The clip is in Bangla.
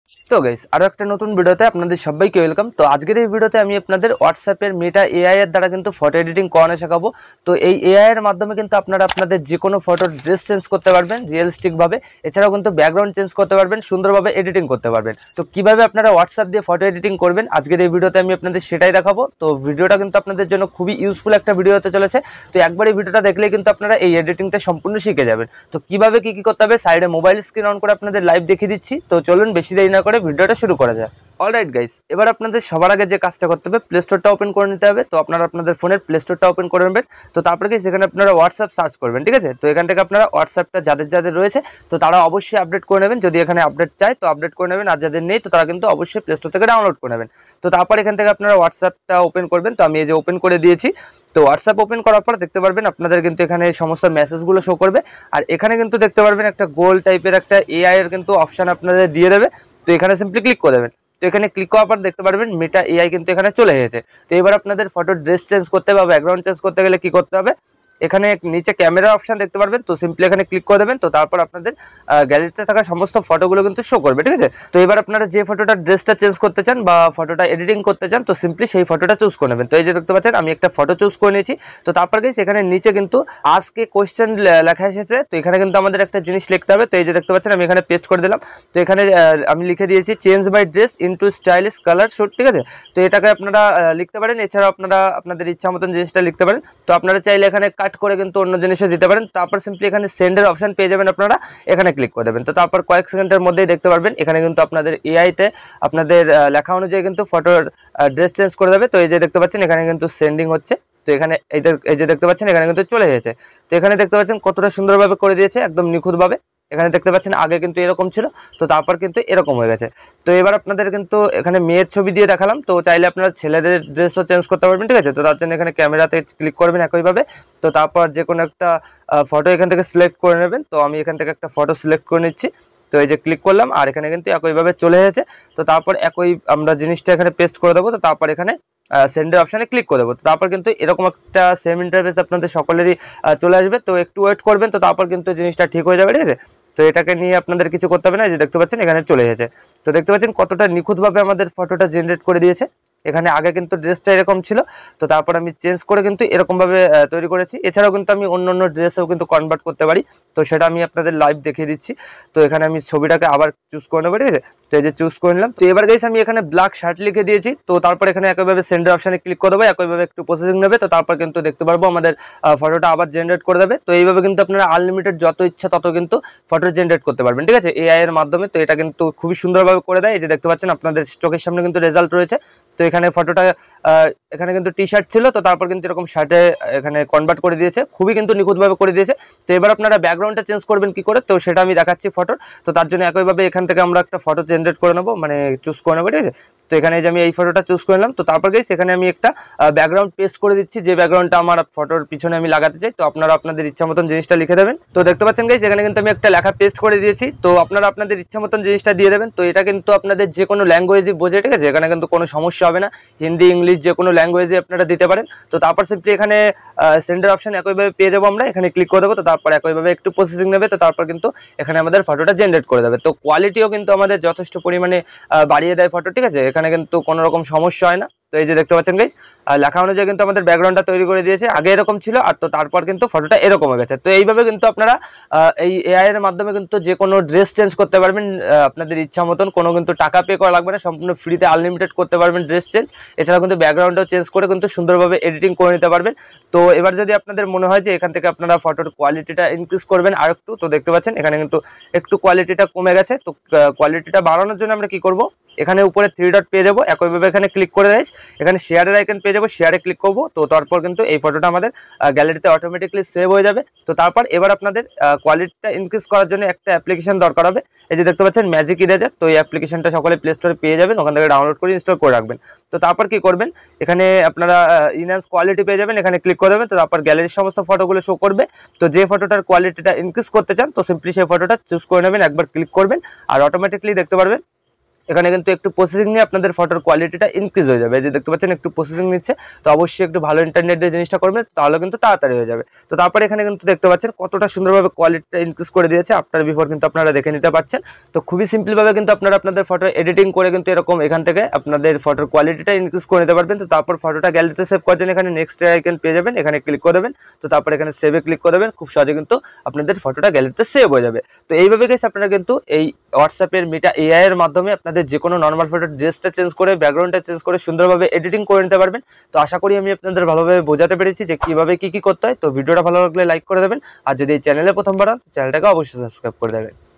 তো গাইস আরো একটা নতুন ভিডিওতে আপনাদের সবাইকে ওয়েলকাম। তো আজকের এই ভিডিওতে আমি আপনাদের হোয়াটসঅ্যাপের মেটা এআই এর দ্বারা কিন্তু ফটো এডিটিং করানো শেখাবো। তো এই এআই এর মাধ্যমে কিন্তু আপনারা আপনাদের যে কোনো ফটোর ড্রেস চেঞ্জ করতে পারবেন রিয়েলিস্টিক ভাবে, এছাড়াও কিন্তু ব্যাকগ্রাউন্ড চেঞ্জ করতে পারবেন, সুন্দরভাবে এডিটিং করতে পারবেন। তো কিভাবে আপনারা হোয়াটসঅ্যাপ দিয়ে ফটো এডিটিং করবেন আজকের এই ভিডিওতে আমি আপনাদের সেটাই দেখাবো। তো ভিডিওটা কিন্তু আপনাদের জন্য খুবই ইউজফুল একটা ভিডিও হতে চলেছে। তো একবার এই ভিডিওটা দেখলেই কিন্তু আপনারা এই এডিটিংটা সম্পূর্ণ শিখে যাবেন। তো কিভাবে কি করতে হবে সাইডে মোবাইল স্ক্রিন অন করে আপনাদের লাইভ দেখিয়ে দিচ্ছি। তো চলুন বেশি দেরি না করে ভিডিওটা শুরু করা যায়। অলরাইট গাইস, এবার আপনাদের সবার আগে যে কাজটা করতে হবে প্লে স্টোরটা ওপেন করে নিতে হবে। তো আপনারা আপনাদের ফোনের প্লে স্টোরটা ওপেন করে নেবেন। তো তারপরে কি সেখানে আপনারা হোয়াটসঅ্যাপ সার্চ করবেন, ঠিক আছে। তো এখান থেকে আপনারা হোয়াটসঅ্যাপটা যাদের যাদের রয়েছে তো তারা অবশ্যই আপডেট করে নেবেন। যদি এখানে আপডেট চাই তো আপডেট করে নেবেন, আর যাদের নেই তো তারা কিন্তু অবশ্যই প্লে স্টোর থেকে ডাউনলোড করে নেবেন। তো তারপর এখান থেকে আপনারা হোয়াটসঅ্যাপটা ওপেন করবেন। তো আমি এই যে ওপেন করে দিয়েছি। তো হোয়াটসঅ্যাপ ওপেন করার পর দেখতে পারবেন আপনাদের কিন্তু এখানে সমস্ত মেসেজগুলো শো করবে। আর এখানে কিন্তু দেখতে পারবেন একটা গোল টাইপের একটা এআই এর কিন্তু অপশন আপনাদের দিয়ে দেবে। তো এখানে সিম্পলি ক্লিক করে দেবেন। তো এখানে ক্লিক করার পর দেখতে পারবেন মেটা এআই কিন্তু এখানে চলে এসেছে। তো এবার আপনাদের ফটোর ড্রেস চেঞ্জ করতে হবে বা ব্যাকগ্রাউন্ড চেঞ্জ করতে গেলে কি করতে হবে, এখানে নিচে ক্যামেরা অপশন দেখতে পারবেন। তো সিম্পলি এখানে ক্লিক করে দেবেন। তো তারপর আপনাদের গ্যালারিতে থাকা সমস্ত ফটোগুলো কিন্তু শো করবে, ঠিক আছে। তো এবার আপনারা যে ফটোটা ড্রেসটা চেঞ্জ করতে চান বা ফটোটা এডিটিং করতে চান তো সিম্পলি সেই ফটোটা চুজ করে নেবেন। তো এই যে দেখতে পাচ্ছেন আমি একটা ফটো চুজ করে নিয়েছি। তো তারপর গাইস এখানে নিচে কিন্তু আজকে কোয়েশ্চেন লেখা এসেছে। তো এখানে কিন্তু আমাদের একটা জিনিস লিখতে হবে। তো এই যে দেখতে পাচ্ছেন আমি এখানে পেস্ট করে দিলাম। তো এখানে আমি লিখে দিয়েছি change my dress into stylish colour shoot, ঠিক আছে। তো এটাকে আপনারা লিখতে পারেন, এছাড়া আপনারা আপনাদের ইচ্ছা মতন জিনিসটা লিখতে পারেন। তো আপনারা চাইলে এখানে কাট করে কিন্তু অন্য জিনিসও দিতে পারেন। তারপর সিম্পলি এখানে সেন্ডের অপশন পেয়ে যাবেন, আপনারা এখানে ক্লিক করে দেবেন। তো তারপর কয়েক সেকেন্ডের মধ্যেই দেখতে পারবেন এখানে কিন্তু আপনাদের এআইতে আপনাদের লেখা অনুযায়ী কিন্তু ফটোর ড্রেস চেঞ্জ করে দেবে। তো এই যে দেখতে পাচ্ছেন এখানে কিন্তু সেন্ডিং হচ্ছে। তো এখানে এই যে দেখতে পাচ্ছেন এখানে কিন্তু চলে এসেছে। তো এখানে দেখতে পাচ্ছেন কতটা সুন্দরভাবে করে দিয়েছে, একদম নিখুঁতভাবে। এখানে দেখতে পাচ্ছেন আগে কিন্তু এরকম ছিল, তো তারপর কিন্তু এরকম হয়ে গেছে। তো এবার আপনাদের কিন্তু এখানে মেয়ের ছবি দিয়ে দেখালাম। তো চাইলে আপনারা ছেলেদের ড্রেসও চেঞ্জ করতে পারবেন, ঠিক আছে। তো তার জন্য এখানে ক্যামেরাতে ক্লিক করবেন একইভাবে। তো তারপর যে কোনো একটা ফটো এখান থেকে সিলেক্ট করে নেবেন। তো আমি এখান থেকে একটা ফটো সিলেক্ট করে নিচ্ছি। তো এই যে ক্লিক করলাম আর এখানে কিন্তু একইভাবে চলে এসেছে। তো তারপর একই আমরা জিনিসটা এখানে পেস্ট করে দেবো। তো তারপর এখানে সেন্ডের অপশানে ক্লিক করে দেবো। তো তারপর কিন্তু এরকম একটা সেম ইন্টারফেস আপনাদের সকলেরই চলে আসবে। তো একটু ওয়েট করবেন। তো তারপর কিন্তু জিনিসটা ঠিক হয়ে যাবে, ঠিক আছে। তো এটাকে নিয়ে আপনাদের কিছু করতে হবে না, যে দেখতে পাচ্ছেন এখানে চলে এসেছে। তো দেখতে পাচ্ছেন কতটা নিখুঁতভাবে আমাদের ফটোটা জেনারেট করে দিয়েছে। এখানে আগে কিন্তু ড্রেসটা এরকম ছিল, তো তারপর আমি চেঞ্জ করে কিন্তু এরকমভাবে তৈরি করেছি। এছাড়াও কিন্তু আমি অন্য অন্য ড্রেসেও কিন্তু কনভার্ট করতে পারি। তো সেটা আমি আপনাদের লাইভ দেখিয়ে দিচ্ছি। তো এখানে আমি ছবিটাকে আবার চুজ করে নেবো, ঠিক আছে। তো এই যে চুজ করে নিলাম। তো এবার গাইস আমি এখানে ব্ল্যাক শার্ট লিখে দিয়েছি। তো তারপর এখানে একইভাবে সেন্ডার অপশানে ক্লিক করে দেবো, একইভাবে একটু প্রসেসিং নেবে। তো তারপর কিন্তু দেখতে পারবো আমাদের ফটোটা আবার জেনারেট করে দেবে। তো এইভাবে কিন্তু আপনারা আনলিমিটেড যত ইচ্ছা তত কিন্তু ফটো জেনারেট করতে পারবেন, ঠিক আছে, এআই এর মাধ্যমে। তো এটা কিন্তু খুবই সুন্দরভাবে করে দেয়। এই যে দেখতে পাচ্ছেন আপনাদের চোখের সামনে কিন্তু রেজাল্ট রয়েছে। তো এখানে ফটোটা এখানে কিন্তু টি শার্ট ছিল, তো তারপর কিন্তু এরকম শার্টে এখানে কনভার্ট করে দিয়েছে, খুবই কিন্তু নিখুঁতভাবে করে দিয়েছে। তো এবার আপনারা ব্যাকগ্রাউন্ডটা চেঞ্জ করবেন কি করে, তো সেটা আমি দেখাচ্ছি ফটোর। তো তার জন্য একইভাবে এখান থেকে আমরা একটা ফটো জেনারেট করে নেবো, মানে চুজ করে নেবো, ঠিক আছে। তো এখানে যে আমি এই ফটোটা চুজ করে নিলাম। তো তারপর গাইস এখানে আমি একটা ব্যাকগ্রাউন্ড পেস্ট করে দিচ্ছি, যে ব্যাকগ্রাউন্ডটা আমার ফটোর পিছনে আমি লাগাতে চাই। তো আপনারা আপনাদের ইচ্ছা মতন জিনিসটা লিখে দেবেন। তো দেখতে পাচ্ছেন গাইস এখানে কিন্তু আমি একটা লেখা পেস্ট করে দিয়েছি। তো আপনারা আপনাদের ইচ্ছা মতন জিনিসটা দিয়ে দেবেন। তো এটা কিন্তু আপনাদের যে কোনো ল্যাঙ্গুয়েজই বোঝে, ঠিক আছে। এখানে কিন্তু কোনো সমস্যা হবে না, হিন্দি ইংলিশ যে কোনো ল্যাঙ্গুয়েজে আপনারা দিতে পারেন। তো তারপর সিম্পলি এখানে সেন্ডার অপশন একইভাবে পেয়ে যাবো আমরা, এখানে ক্লিক করে দেবো। তো তারপর একইভাবে একটু প্রসেসিং নেবে। তো তারপর কিন্তু এখানে আমাদের ফটোটা জেনারেট করে দেবে। তো কোয়ালিটিও কিন্তু আমাদের যথেষ্ট পরিমাণে বাড়িয়ে দেয় ফটো, ঠিক আছে। এখানে কিন্তু কোনো রকম সমস্যা হয় না। তো এই যে দেখতে পাচ্ছেন গাইস লেখা অনুযায়ী কিন্তু আমাদের ব্যাকগ্রাউন্ডটা তৈরি করে দিয়েছে। আগে এরকম ছিল, আর তো তারপর কিন্তু ফটোটা এরকম হয়ে গেছে। তো এইভাবে কিন্তু আপনারা এই এআই এর মাধ্যমে কিন্তু যে কোনো ড্রেস চেঞ্জ করতে পারবেন আপনাদের ইচ্ছা মতন। কোনো কিন্তু টাকা পে করা লাগবে না, সম্পূর্ণ ফ্রিতে আনলিমিটেড করতে পারবেন ড্রেস চেঞ্জ। এছাড়া কিন্তু ব্যাকগ্রাউন্ডটাও চেঞ্জ করে কিন্তু সুন্দরভাবে এডিটিং করে নিতে পারবেন। তো এবার যদি আপনাদের মনে হয় যে এখান থেকে আপনারা ফটোর কোয়ালিটিটা ইনক্রিজ করবেন আর একটু, তো দেখতে পাচ্ছেন এখানে কিন্তু একটু কোয়ালিটিটা কমে গেছে। তো কোয়ালিটিটা বাড়ানোর জন্য আমরা কি করব, এখানে উপরে 3 ডট পেয়ে যাবো, একইভাবে এখানে ক্লিক করে দেয়, এখানে শেয়ারের আইকন পেয়ে যাবো, শেয়ারে ক্লিক করবো। তো তারপর কিন্তু এই ফটোটা আমাদের গ্যালারিতে অটোমেটিকলি সেভ হয়ে যাবে। তো তারপর এবার আপনাদের কোয়ালিটিটা ইনক্রিজ করার জন্য একটা অ্যাপ্লিকেশন দরকার হবে। এই যে দেখতে পাচ্ছেন ম্যাজিক ইরেজার। তো এই অ্যাপ্লিকেশনটা সকলে প্লে স্টোরে পেয়ে যাবেন, ওখান থেকে ডাউনলোড করে ইনস্টল করে রাখবেন। তো তারপর কি করবেন, এখানে আপনারা ইনহ্যান্স কোয়ালিটি পেয়ে যাবেন, এখানে ক্লিক করে দেবেন। তো তারপর গ্যালারির সমস্ত ফটোগুলো শো করবে। তো যে ফটোটার কোয়ালিটিটা ইনক্রিজ করতে চান তো সিম্পলি সেই ফটোটা চুজ করে নেবেন, একবার ক্লিক করবেন আর অটোমেটিকলি দেখতে পারবেন এখানে কিন্তু একটু প্রসেসিং নিয়ে আপনাদের ফটোর কোয়ালিটিটা ইনক্রিজ হয়ে যাবে। এই যে দেখতে পাচ্ছেন একটু প্রসেসিং নিচ্ছে, তো অবশ্যই একটু ভালো ইন্টারনেট দিয়ে জিনিসটা করবেন, তাহলে কিন্তু তাড়াতাড়ি হয়ে যাবে। তো তারপরে এখানে কিন্তু দেখতে পাচ্ছেন কতটা সুন্দরভাবে কোয়ালিটিটা ইনক্রিজ করে দিয়েছে, আফটার বিফোর কিন্তু আপনারা দেখে নিতে পারছেন। তো খুবই সিম্পলভাবে কিন্তু আপনারা আপনাদের ফটো এডিটিং করে কিন্তু এরকম এখান থেকে আপনাদের ফটোর কোয়ালিটিটা ইনক্রিজ করে নিতে পারবেন। তো তারপর ফটোটা গ্যালারিতে সেভ করার জন্য এখানে নেক্সট আইকন পেয়ে যাবেন, এখানে ক্লিক করে দেবেন। তো তারপর এখানে সেভে ক্লিক করে দেবেন, খুব সহজে কিন্তু আপনাদের ফটোটা গ্যালারিতে সেভ হয়ে যাবে। তো এইভাবে গাইস আপনারা কিন্তু এই হোয়াটসঅ্যাপের মেটা এআই এর মাধ্যমে আপনাদের যে কোনো নর্মাল ফটোর ড্রেসটা চেঞ্জ করে, ব্যাকগ্রাউন্ডটা চেঞ্জ করে সুন্দরভাবে এডিটিং করে নিতে পারবেন। তো আশা করি আমি আপনাদের ভালোভাবে বোঝাতে পেরেছি যে কিভাবে কি করতে হয়। তো ভিডিওটা ভালো লাগলে লাইক করে দেবেন, আর যদি এই চ্যানেলে প্রথমবার হন চ্যানেলটাকে অবশ্যই সাবস্ক্রাইব করে দেবেন।